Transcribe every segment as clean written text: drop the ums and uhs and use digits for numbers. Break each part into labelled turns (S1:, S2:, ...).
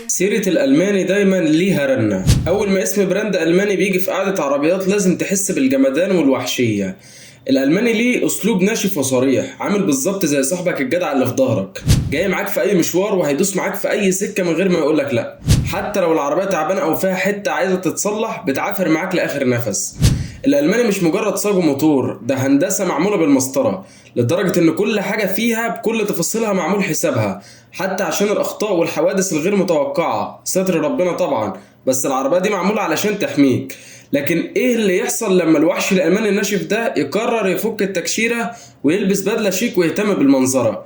S1: سيرة الألماني دايما ليها رنة. أول ما اسم براند ألماني بيجي في قعدة عربيات لازم تحس بالجمدان والوحشية. الألماني ليه أسلوب ناشف وصريح، عامل بالظبط زي صاحبك الجدع اللي في ظهرك، جاي معاك في أي مشوار وهيدوس معاك في أي سكة من غير ما يقولك لأ. حتى لو العربية تعبانة أو فيها حتة عايزة تتصلح بتعافر معاك لآخر نفس. الألماني مش مجرد صاج وموتور، ده هندسة معمولة بالمسطرة، لدرجة إن كل حاجة فيها بكل تفاصيلها معمول حسابها، حتى عشان الأخطاء والحوادث الغير متوقعة، ستر ربنا طبعا، بس العربية دي معمولة علشان تحميك. لكن إيه اللي يحصل لما الوحش الألماني الناشف ده يقرر يفك التكشيرة ويلبس بدلة شيك ويهتم بالمنظرة؟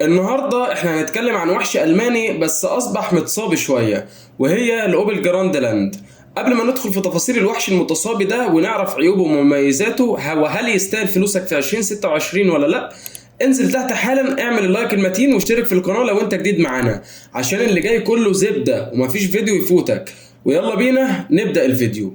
S1: النهاردة احنا هنتكلم عن وحش ألماني بس أصبح متصابي شوية، وهي الأوبل جراند لاند. قبل ما ندخل في تفاصيل الوحش المتصابي ده ونعرف عيوبه ومميزاته وهل يستاهل فلوسك في 2026 ولا لا، انزل تحت حالا، اعمل اللايك المتين واشترك في القناة لو انت جديد معانا، عشان اللي جاي كله زبدة ومفيش فيديو يفوتك. ويلا بينا نبدأ الفيديو.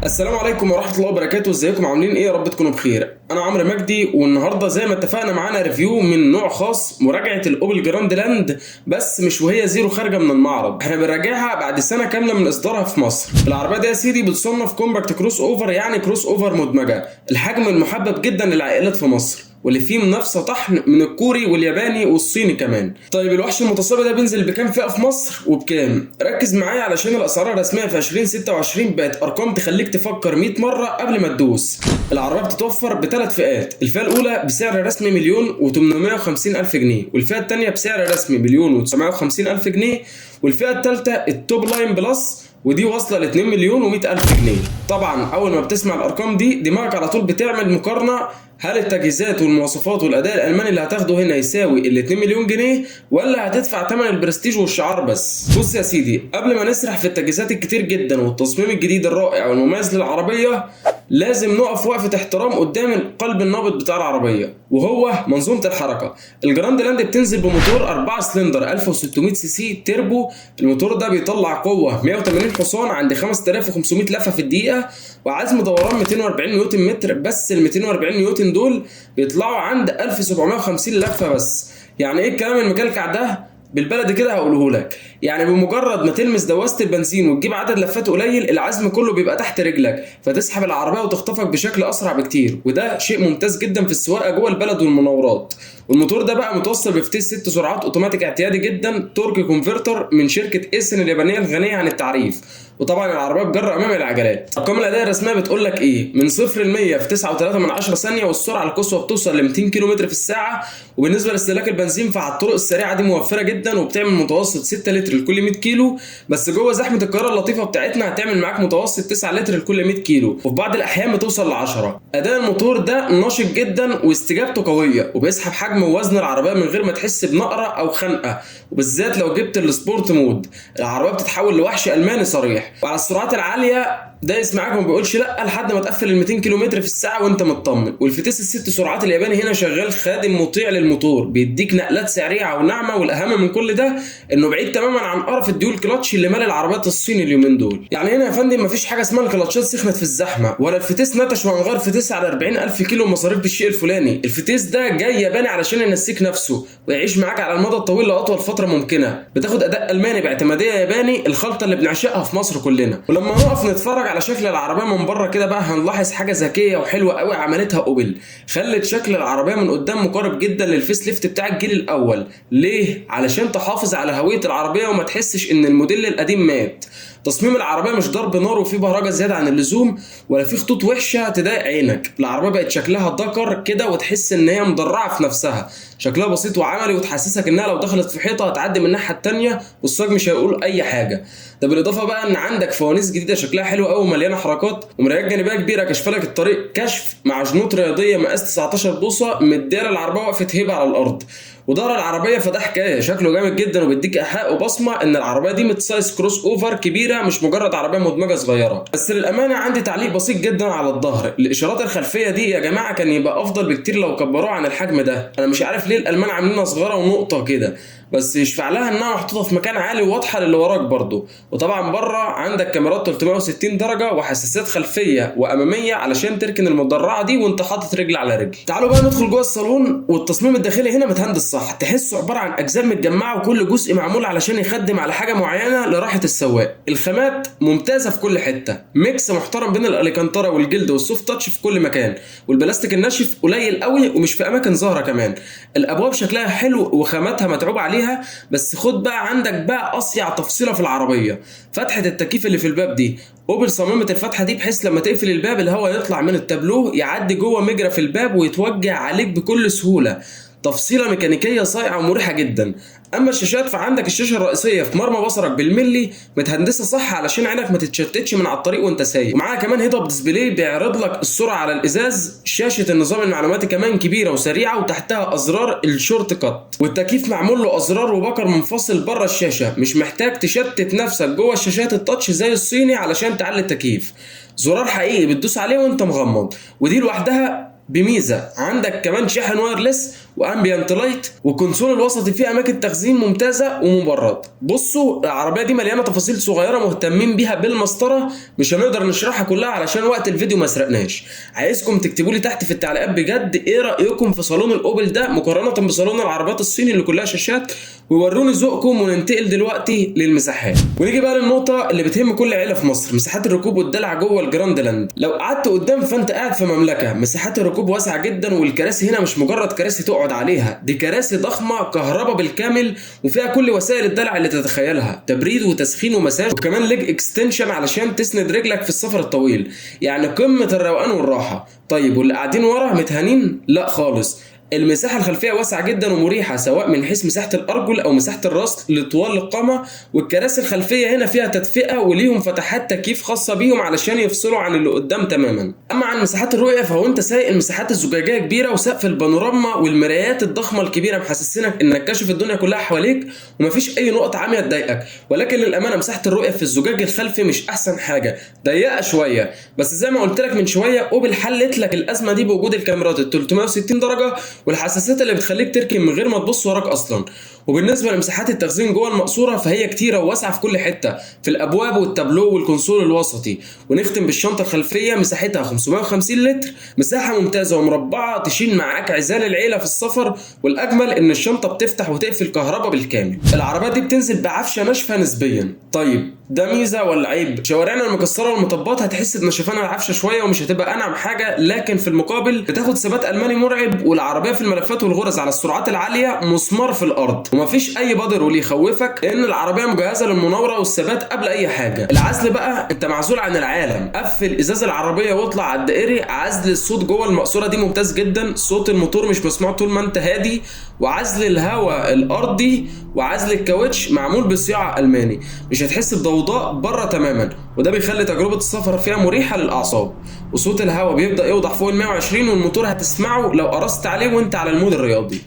S1: السلام عليكم ورحمة الله وبركاته، ازيكم عاملين ايه؟ يا رب تكونوا بخير. انا عمرو مجدي، والنهارده زي ما اتفقنا معانا ريفيو من نوع خاص، مراجعة الاوبل جراند لاند، بس مش وهي زيرو خارجة من المعرض، احنا بنراجعها بعد سنة كاملة من اصدارها في مصر. العربية دي يا سيدي بتصنف كومباكت كروس اوفر، يعني كروس اوفر مدمجة، الحجم المحبب جدا للعائلات في مصر، واللي فيه منافسه طحن من الكوري والياباني والصيني كمان. طيب الوحش المتصابي ده بينزل بكام فئه في مصر وبكام؟ ركز معايا علشان الاسعار الرسميه في 2026 بقت ارقام تخليك تفكر 100 مره قبل ما تدوس. العربيه بتتوفر بثلاث فئات، الفئه الاولى بسعر رسمي 1,850,000 جنيه، والفئه الثانيه بسعر رسمي 1,950,000 جنيه، والفئه الثالثه التوب لاين بلس، ودي واصله ل 2,100,000 جنيه. طبعا اول ما بتسمع الارقام دي دماغك على طول بتعمل مقارنه، هل التجهيزات والمواصفات والاداء الالماني اللي هتاخده هنا يساوي ال 2 مليون جنيه، ولا هتدفع ثمن البرستيج والشعار بس؟ بص يا سيدي، قبل ما نسرح في التجهيزات الكتير جدا والتصميم الجديد الرائع والمميز للعربيه، لازم نقف وقفه احترام قدام القلب النابض بتاع العربيه، وهو منظومه الحركه. الجراند لاند بتنزل بموتور 4 سلندر 1600 سي سي تيربو. الموتور ده بيطلع قوه 180 حصان عند 5500 لفه في الدقيقه، وعزم دوران 240 نيوتن متر، بس ال 240 نيوتن دول بيطلعوا عند 1750 لفه بس. يعني ايه الكلام المكلكع ده؟ بالبلدي كده هقوله لك، يعني بمجرد ما تلمس دواسة البنزين وتجيب عدد لفات قليل، العزم كله بيبقى تحت رجلك، فتسحب العربية وتخطفك بشكل أسرع بكتير، وده شيء ممتاز جدا في السواقة جوه البلد والمناورات. والموتور ده بقى متوصل بفتيس 6 سرعات اوتوماتيك اعتيادي جدا، تورك كونفرتر من شركة ايسن اليابانية الغنية عن التعريف. وطبعا العربيه بتجرأ امام العجلات. ارقام الاداء الرسميه بتقول لك ايه؟ من 0 ل 100 في 9.3 ثانيه، والسرعه القصوى بتوصل ل 200 كم في الساعه. وبالنسبه لاستهلاك البنزين فعلى الطرق السريعه دي موفره جدا، وبتعمل متوسط 6 لتر لكل 100 كيلو، بس جوه زحمه القاهره اللطيفه بتاعتنا هتعمل معاك متوسط 9 لتر لكل 100 كيلو، وفي بعض الاحيان بتوصل ل 10. اداء الموتور ده ناشط جدا واستجابته قويه، وبيسحب حجم ووزن العربيه من غير ما تحس بنقره او خنقه، وبالذات لو جبت السبورت مود العربيه بتتحول لوحش الماني صريح. وعلى السرعات العاليه دايس معاك وما بيقولش لا لحد ما تقفل ال 200 كم في الساعه وانت مطمن. والفتيس الست سرعات الياباني هنا شغال خادم مطيع للموتور، بيديك نقلات سريعه وناعمه، والاهم من كل ده انه بعيد تماما عن قرف الديول كلاتش اللي مال العربيات الصيني اليومين دول. يعني هنا يا فندم مفيش حاجه اسمها الكلاتشات سخنت في الزحمه، ولا الفتيس نتش وهنغير فتيس على 40,000 كيلو مصاريف بالشيء الفلاني. الفتيس ده جاي ياباني علشان ينسيك نفسه ويعيش معاك على المدى الطويل لاطول فتره ممكنه. بتاخد اداء الماني باعتماديه ياباني، الخلطه اللي بنعشقها في مصر كلنا. ولما نقف نتفرج على شكل العربيه من بره كده بقى هنلاحظ حاجه ذكيه وحلوه قوي عملتها اوبل، خلت شكل العربيه من قدام مقارب جدا للفيس ليفت بتاع الجيل الاول. ليه؟ علشان تحافظ على هويه العربيه وما تحسش ان الموديل القديم مات. تصميم العربيه مش ضرب نار وفيه بهرجه زياده عن اللزوم، ولا فيه خطوط وحشه تضايق عينك. العربيه بقت شكلها ذكر كده، وتحس ان هي مدرعه في نفسها، شكلها بسيط وعملي، وتحسسك انها لو دخلت في حيطه هتعدي من الناحيه الثانيه والصاج مش هيقول اي حاجه. ده بالاضافه بقى ان عندك فوانيس جديده شكلها حلو قوي ومليانه حركات، ومرايات جانبيه كبيره كشف لك الطريق كشف، مع جنوط رياضيه مقاس 19 بوصه مديره العربيه وقفه هيبه على الارض. وظهر العربيه فده حكايه، شكله جامد جدا وبيديك ايحاء وبصمه ان العربيه دي متسايز كروس اوفر كبيره، مش مجرد عربيه مدمجه صغيره. بس للامانه عندي تعليق بسيط جدا على الظهر، الاشارات الخلفيه دي يا جماعه كان يبقى افضل بكتير لو كبروها عن الحجم ده. انا مش عارف ليه الالمان عاملينها صغيره ونقطه كده، بس يشفع لها انها محطوطه في مكان عالي وواضحه للي وراك برضه. وطبعا بره عندك كاميرات 360 درجه وحساسات خلفيه واماميه علشان تركن المدرعه دي وانت حاطط رجل على رجل. تعالوا بقى ندخل جوه الصالون. والتصميم الداخلي هنا متهندس صح، تحسه عباره عن اجزاء متجمعه وكل جزء معمول علشان يخدم على حاجه معينه لراحه السواق. الخامات ممتازه في كل حته، ميكس محترم بين الاليكانترا والجلد والسوفت تاتش في كل مكان، والبلاستيك الناشف قليل قوي ومش في اماكن ظاهره كمان. الابواب شكلها حلو وخاماتها متعوب عليها. بس خد بقى عندك بقى اصيع تفصيله في العربيه، فتحه التكييف اللي في الباب دي. اوبل صممت الفتحه دي بحيث لما تقفل الباب الهواء يطلع من التابلو يعدي جوه مجرى في الباب ويتوجه عليك بكل سهوله. تفصيله ميكانيكيه صايعه ومريحه جدا. اما الشاشات فعندك الشاشه الرئيسيه في مرمى بصرك بالملي متهندسه صح علشان عينك ما تتشتتش من على الطريق وانت سايق، ومعاها كمان هيد اب ديسبلاي بيعرض لك السرعه على الازاز. شاشه النظام المعلوماتي كمان كبيره وسريعه وتحتها ازرار الشورت كات، والتكييف معمول له ازرار وبكر منفصل بره الشاشه، مش محتاج تشتت نفسك جوه الشاشات التاتش زي الصيني علشان تعلي التكييف. زرار حقيقي بتدوس عليه وانت مغمض، ودي لوحدها بميزه. عندك كمان شاحن وايرلس وامبيانت لايت، والكونسول الوسطي فيه اماكن تخزين ممتازه ومبرد. بصوا العربيه دي مليانه تفاصيل صغيره مهتمين بيها بالمسطره، مش هنقدر نشرحها كلها علشان وقت الفيديو ما سرقناش. عايزكم تكتبوا لي تحت في التعليقات بجد ايه رايكم في صالون الاوبل ده مقارنه بصالون العربيات الصيني اللي كلها شاشات، ووروني ذوقكم. وننتقل دلوقتي للمساحات، ونيجي بقى للنقطه اللي بتهم كل عيله في مصر، مساحات الركوب والدلع جوه الجراند لاند. لو قعدت قدام فانت قاعد في مملكه. مساحات الركوب واسعه جدا، والكراسي هنا مش مجرد كراسي تقعد عليها، دي كراسي ضخمه كهرباء بالكامل وفيها كل وسائل الدلع اللي تتخيلها، تبريد وتسخين ومساج، وكمان ليج اكستنشن علشان تسند رجلك في السفر الطويل. يعني قمه الروقان والراحه. طيب واللي قاعدين ورا متهانين؟ لا خالص. المساحة الخلفية واسعة جدا ومريحة، سواء من حيث مساحة الأرجل أو مساحة الراس لطوال القامة. والكراسي الخلفية هنا فيها تدفئة وليهم فتحات تكييف خاصة بيهم علشان يفصلوا عن اللي قدام تماما. أما عن مساحات الرؤية فهو أنت سايق المساحات الزجاجية كبيرة، وسقف البانوراما والمرايات الضخمة الكبيرة محسسينك إنك كاشف الدنيا كلها حواليك ومفيش أي نقطة عامية تضايقك. ولكن للأمانة مساحة الرؤية في الزجاج الخلفي مش أحسن حاجة، ضيقة شوية. بس زي ما قلت لك من شوية أوبل حلت لك الأزمة دي بوجود الكاميرات ال 360 درجة والحساسات اللي بتخليك تركن من غير ما تبص وراك اصلا. وبالنسبه لمساحات التخزين جوه المقصوره فهي كتيره وواسعه في كل حته، في الابواب والتابلو والكونسول الوسطي. ونختم بالشنطه الخلفيه، مساحتها 550 لتر، مساحه ممتازه ومربعه تشيل معاك عزال العيله في السفر. والاجمل ان الشنطه بتفتح وتقفل كهرباء بالكامل. العربيات دي بتنزل بعفشه ناشفه نسبيا. طيب ده ميزه ولا عيب؟ شوارعنا المكسره والمطبات هتحس بنشفان العفشه شويه ومش هتبقى انعم حاجه، لكن في المقابل بتاخد ثبات الماني مرعب. والعربيه في الملفات والغرز على السرعات العاليه مسمار في الارض، ومفيش اي بادر واللي يخوفك لان العربيه مجهزه للمناوره والثبات قبل اي حاجه. العزل بقى انت معزول عن العالم، قفل ازاز العربيه واطلع على الدائري. عزل الصوت جوه المقصوره دي ممتاز جدا، صوت الموتور مش مسموع طول ما انت هادي. وعزل الهواء الارضي وعزل الكاوتش معمول بصياعه الماني، مش هتحس بضوضاء بره تماما، وده بيخلي تجربه السفر فيها مريحه للاعصاب. وصوت الهواء بيبدا يوضح فوق ال 120، والموتور هتسمعه لو قرصت عليه وانت على المود الرياضي.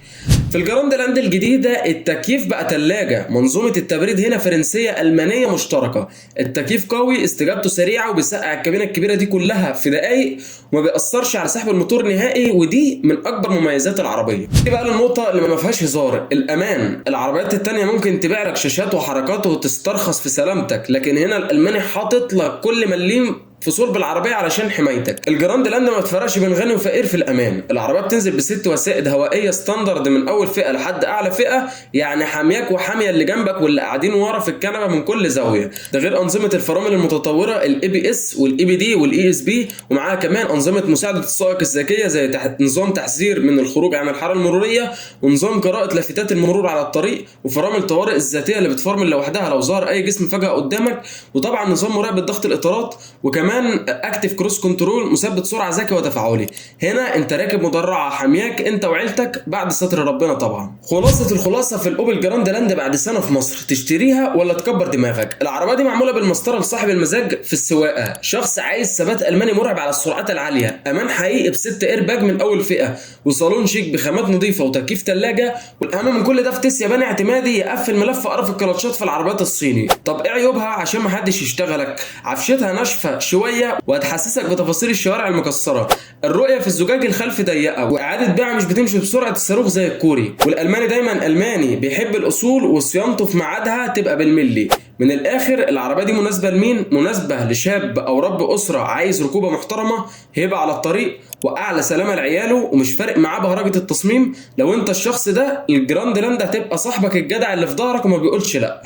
S1: في الجراند لاند الجديده التكييف بقى تلاجة، منظومه التبريد هنا فرنسيه المانيه مشتركه. التكييف قوي، استجابته سريعه، وبيسقع الكابينه الكبيره دي كلها في دقائق وما بيأثرش على سحب الموتور نهائي، ودي من اكبر مميزات العربيه. دي بقى النقطه اللي ما فيهاش هزار، الامان. العربيات التانيه ممكن تبيع لك شاشات وحركات وتسترخص في سلامتك، لكن هنا الالماني حاطط لك كل مليم في صلب العربيه علشان حمايتك. الجراند لاند ما بتفرقش بين غني وفقير في الامان. العربيه بتنزل ب6 وسائد هوائيه ستاندرد من اول فئه لحد اعلى فئه، يعني حامياك وحاميه اللي جنبك واللي قاعدين ورا في الكنبه من كل زاويه. ده غير انظمه الفرامل المتطوره الاي بي اس والاي بي دي والاي اس بي، ومعاها كمان انظمه مساعده السائق الذكيه زي نظام تحذير من الخروج عن الحاره المروريه، ونظام قراءه لافتات المرور على الطريق، وفرامل طوارئ الذاتيه اللي بتفرمل لوحدها لو ظهر اي جسم فجاه قدامك، وطبعا نظام مراقبه ضغط الاطارات، وكمان اكتيف كروس كنترول مثبت سرعه ذكي وتفاعلي. هنا انت راكب مدرعه حامياك انت وعيلتك بعد ستر ربنا طبعا. خلاصه الخلاصه في الاوبل جراند لاند بعد سنه في مصر، تشتريها ولا تكبر دماغك؟ العربيه دي معموله بالمسطره لصاحب المزاج في السواقه، شخص عايز ثبات الماني مرعب على السرعات العاليه، امان حقيقي ب6 ايرباج من اول فئه، وصالون شيك بخامات نظيفه وتكييف ثلاجه، والاهم من كل ده فتيس ياباني اعتمادي يقفل ملف قرف الكلاتشات في العربيات الصيني. طب ايه عيوبها عشان ما حدش يشتغلك؟ عفشتها ناشفه شويه وهتحسسك بتفاصيل الشوارع المكسره. الرؤيه في الزجاج الخلفي ضيقه، واعاده بيع مش بتمشي بسرعه الصاروخ زي الكوري. والالماني دايما الماني، بيحب الاصول وصيانته في ميعادها تبقى بالملي. من الاخر العربيه دي مناسبه لمين؟ مناسبه لشاب او رب اسره عايز ركوبه محترمه، هيبقى على الطريق واعلى سلامه لعياله، ومش فارق معاه بهرجه التصميم. لو انت الشخص ده، الجراند لاند هتبقى صاحبك الجدع اللي في ظهرك وما بيقولش لا.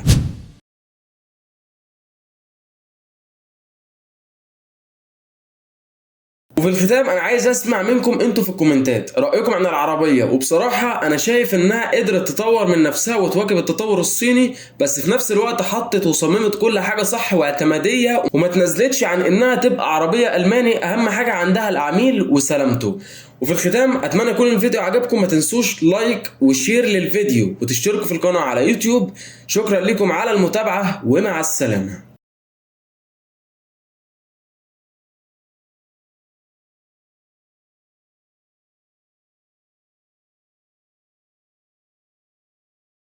S1: وفي الختام انا عايز اسمع منكم انتوا في الكومنتات رايكم عن العربيه. وبصراحه انا شايف انها قدرت تطور من نفسها وتواكب التطور الصيني، بس في نفس الوقت حطت وصممت كل حاجه صح واعتماديه، وما تنزلتش عن انها تبقى عربيه الماني. اهم حاجه عندها العميل وسلامته. وفي الختام اتمنى يكون الفيديو عجبكم، ما تنسوش لايك وشير للفيديو وتشتركوا في القناه على يوتيوب. شكرا لكم على المتابعه ومع السلامه.